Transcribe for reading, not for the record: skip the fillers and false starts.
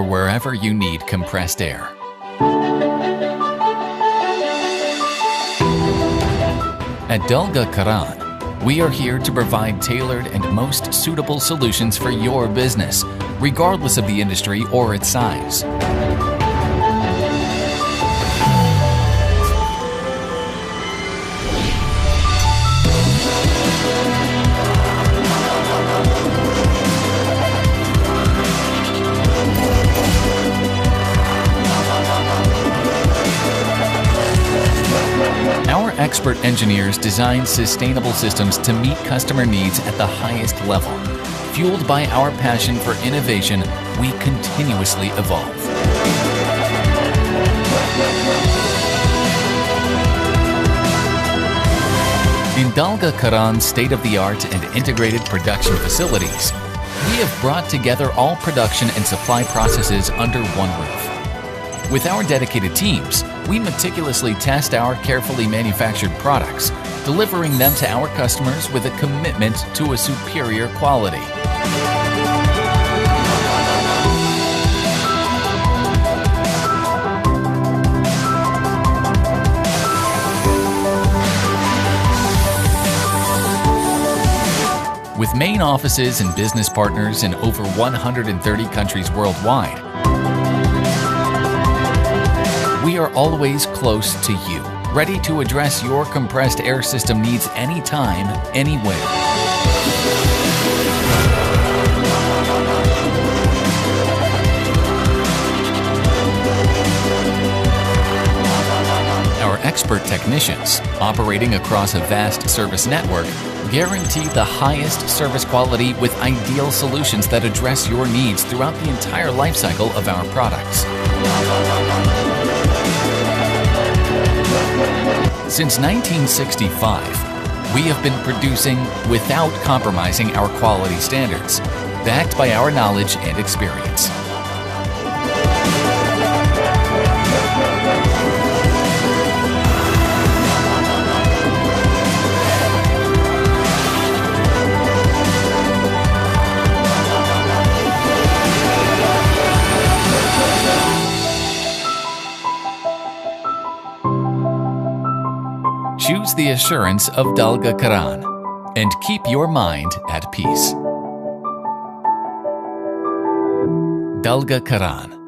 or wherever you need compressed air. At Dalgakiran, we are here to provide tailored and most suitable solutions for your business, regardless of the industry or its size. Our expert engineers design sustainable systems to meet customer needs at the highest level. Fueled by our passion for innovation, we continuously evolve. In Dalgakiran's state-of-the-art and integrated production facilities, we have brought together all production and supply processes under one roof. With our dedicated teams, we meticulously test our carefully manufactured products, delivering them to our customers with a commitment to a superior quality. With main offices and business partners in over 130 countries worldwide, we are always close to you, ready to address your compressed air system needs anytime, anywhere. Our expert technicians, operating across a vast service network, guarantee the highest service quality with ideal solutions that address your needs throughout the entire life cycle of our products. Since 1965, we have been producing without compromising our quality standards, backed by our knowledge and experience. Choose the assurance of Dalgakiran and keep your mind at peace. Dalgakiran.